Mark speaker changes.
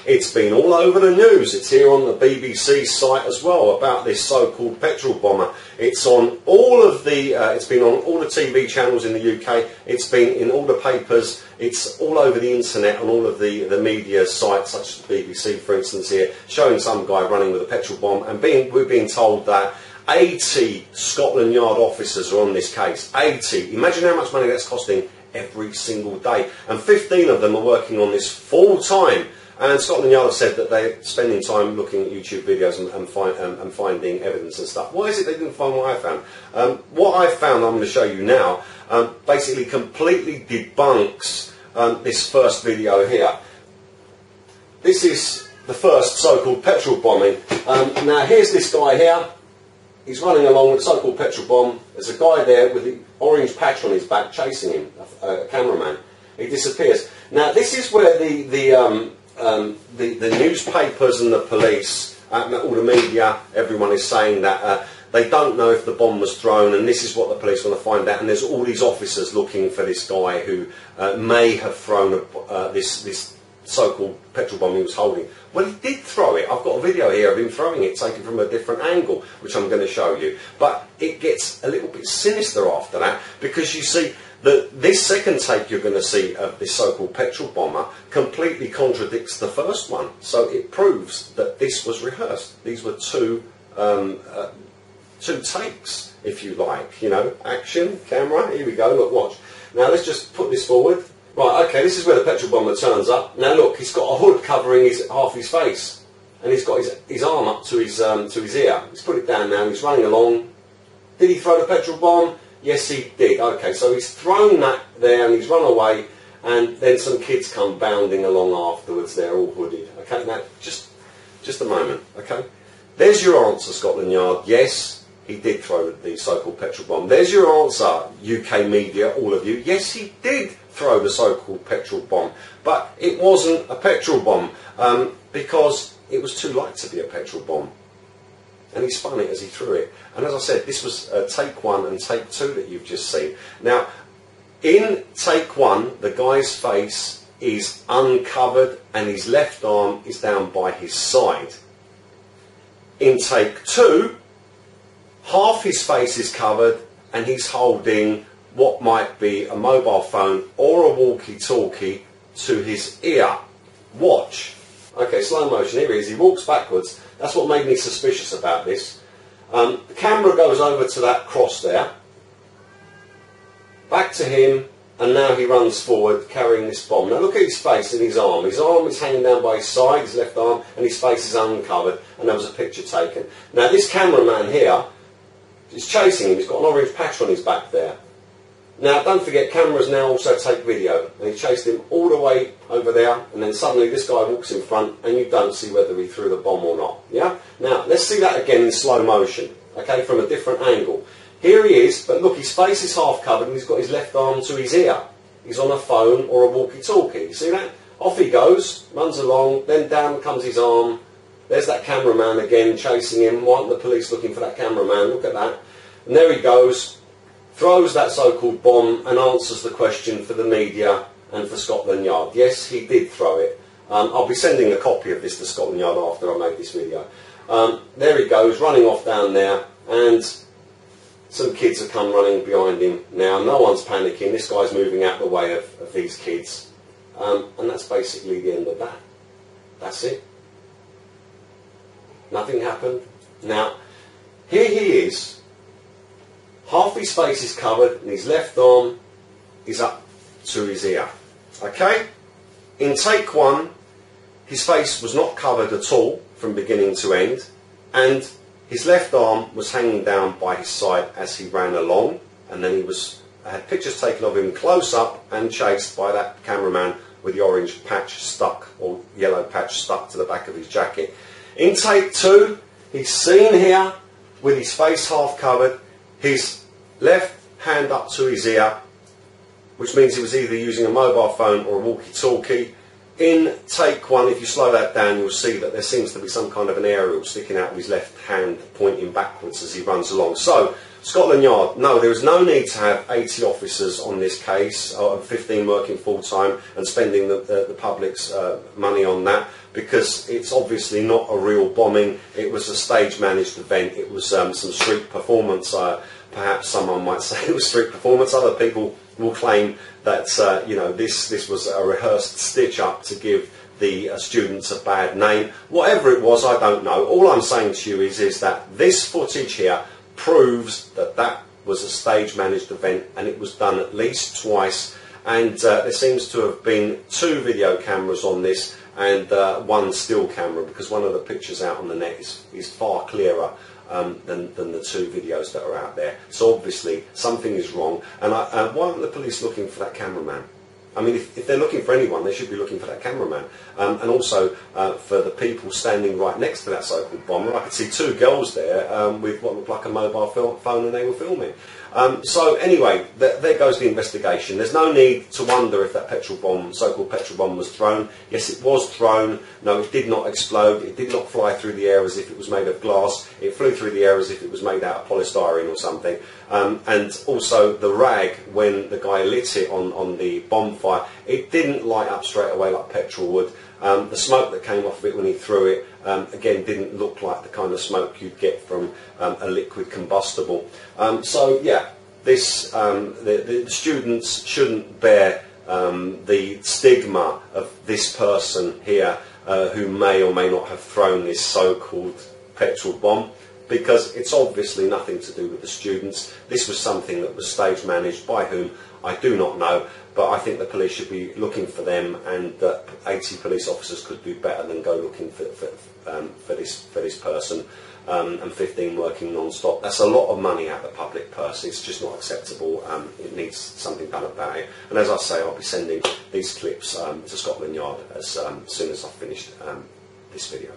Speaker 1: It's been all over the news. It's here on the BBC site as well about this so-called petrol bomber. It's on all of the. It's been on all the TV channels in the UK. It's been in all the papers. It's all over the internet on all of the media sites, such as the BBC, for instance, here, showing some guy running with a petrol bomb, and we're being told that 80 Scotland Yard officers are on this case. 80. Imagine how much money that's costing every single day. And 15 of them are working on this full time. And Scotland Yard have said that they're spending time looking at YouTube videos and finding evidence and stuff. Why is it they didn't find what I found? What I found, I'm going to show you now, basically completely debunks this first video here. This is the first so-called petrol bombing. Now here's this guy here. He's running along with a so-called petrol bomb. There's a guy there with the orange patch on his back chasing him, a cameraman. He disappears. Now this is where the newspapers and the police, all the media, everyone is saying that they don't know if the bomb was thrown, and this is what the police want to find out. And there's all these officers looking for this guy who may have thrown this so-called petrol bomb he was holding. Well, he did throw it. I've got a video here of him throwing it, taken from a different angle, which I'm going to show you. But it gets a little bit sinister after that, because you see that this second take you're going to see of this so-called petrol bomber completely contradicts the first one. So it proves that this was rehearsed. These were two takes, if you like. You know, action, camera, here we go, look, watch. Now let's just put this forward. Right, okay, this is where the petrol bomber turns up. Now look, he's got a hood covering half his face, and he's got his arm up to his ear. He's put it down now, he's running along. Did he throw the petrol bomb? Yes, he did. Okay, so he's thrown that there and he's run away, and then some kids come bounding along afterwards. They're all hooded. Okay, now just a moment. Okay, there's your answer, Scotland Yard. Yes, he did throw the so-called petrol bomb. There's your answer, UK media, all of you. Yes, he did throw the so-called petrol bomb, but it wasn't a petrol bomb because it was too light to be a petrol bomb. And he spun it as he threw it. And as I said, this was take one and take two that you've just seen. Now, in take one, the guy's face is uncovered and his left arm is down by his side. In take two, half his face is covered and he's holding what might be a mobile phone or a walkie-talkie to his ear. Watch. Okay, slow motion, here he is. He walks backwards. That's what made me suspicious about this. The camera goes over to that cross there, back to him, and now he runs forward carrying this bomb. Now look at his face and his arm. His arm is hanging down by his side, his left arm, and his face is uncovered, and there was a picture taken. Now this cameraman here is chasing him. He's got an orange patch on his back there. Now, don't forget, cameras now also take video, and he chased him all the way over there, and then suddenly this guy walks in front, and you don't see whether he threw the bomb or not. Yeah? Now, let's see that again in slow motion, okay, from a different angle. Here he is, but look, his face is half covered, and he's got his left arm to his ear. He's on a phone or a walkie-talkie. You see that? Off he goes, runs along, then down comes his arm. There's that cameraman again chasing him. Why aren't the police looking for that cameraman? Look at that. And there he goes. Throws that so-called bomb and answers the question for the media and for Scotland Yard. Yes, he did throw it. I'll be sending a copy of this to Scotland Yard after I make this video. There he goes, running off down there, and some kids have come running behind him now. No one's panicking. This guy's moving out the way of these kids. And that's basically the end of that. That's it. Nothing happened. Now, here he is. Half his face is covered and his left arm is up to his ear. Okay? In take one, his face was not covered at all from beginning to end, and his left arm was hanging down by his side as he ran along, and then I had pictures taken of him close up and chased by that cameraman with the orange patch stuck, or yellow patch stuck to the back of his jacket. In take two, he's seen here with his face half covered, his left hand up to his ear, which means he was either using a mobile phone or a walkie-talkie. In take one, if you slow that down, you'll see that there seems to be some kind of an aerial sticking out of his left hand pointing backwards as he runs along. So, Scotland Yard, no, there is no need to have 80 officers on this case, or 15 working full-time and spending the public's money on that, because it's obviously not a real bombing. It was a stage-managed event. It was some street performance. Perhaps someone might say it was street performance. Other people will claim that you know, this was a rehearsed stitch-up to give the students a bad name. Whatever it was, I don't know. All I'm saying to you is that this footage here proves that that was a stage-managed event, and it was done at least twice. And there seems to have been 2 video cameras on this and 1 still camera, because one of the pictures out on the net is far clearer than the 2 videos that are out there. So obviously something is wrong. And why aren't the police looking for that cameraman? I mean, if they're looking for anyone, they should be looking for that cameraman. And also for the people standing right next to that so-called bomber. I could see 2 girls there with what looked like a mobile phone, and they were filming. So anyway, there goes the investigation. There's no need to wonder if that so-called petrol bomb was thrown. Yes, it was thrown. No, it did not explode. It did not fly through the air as if it was made of glass. It flew through the air as if it was made out of polystyrene or something. And also the rag, when the guy lit it on the bonfire, it didn't light up straight away like petrol would. The smoke that came off of it when he threw it, again, didn't look like the kind of smoke you'd get from a liquid combustible. So yeah, this the students shouldn't bear the stigma of this person here who may or may not have thrown this so-called petrol bomb, because it's obviously nothing to do with the students. This was something that was stage managed by whom I do not know, but I think the police should be looking for them, and that 80 police officers could do better than go looking for this person, and 15 working non-stop. That's a lot of money out of the public purse. It's just not acceptable. It needs something done about it. And as I say, I'll be sending these clips to Scotland Yard as soon as I've finished this video.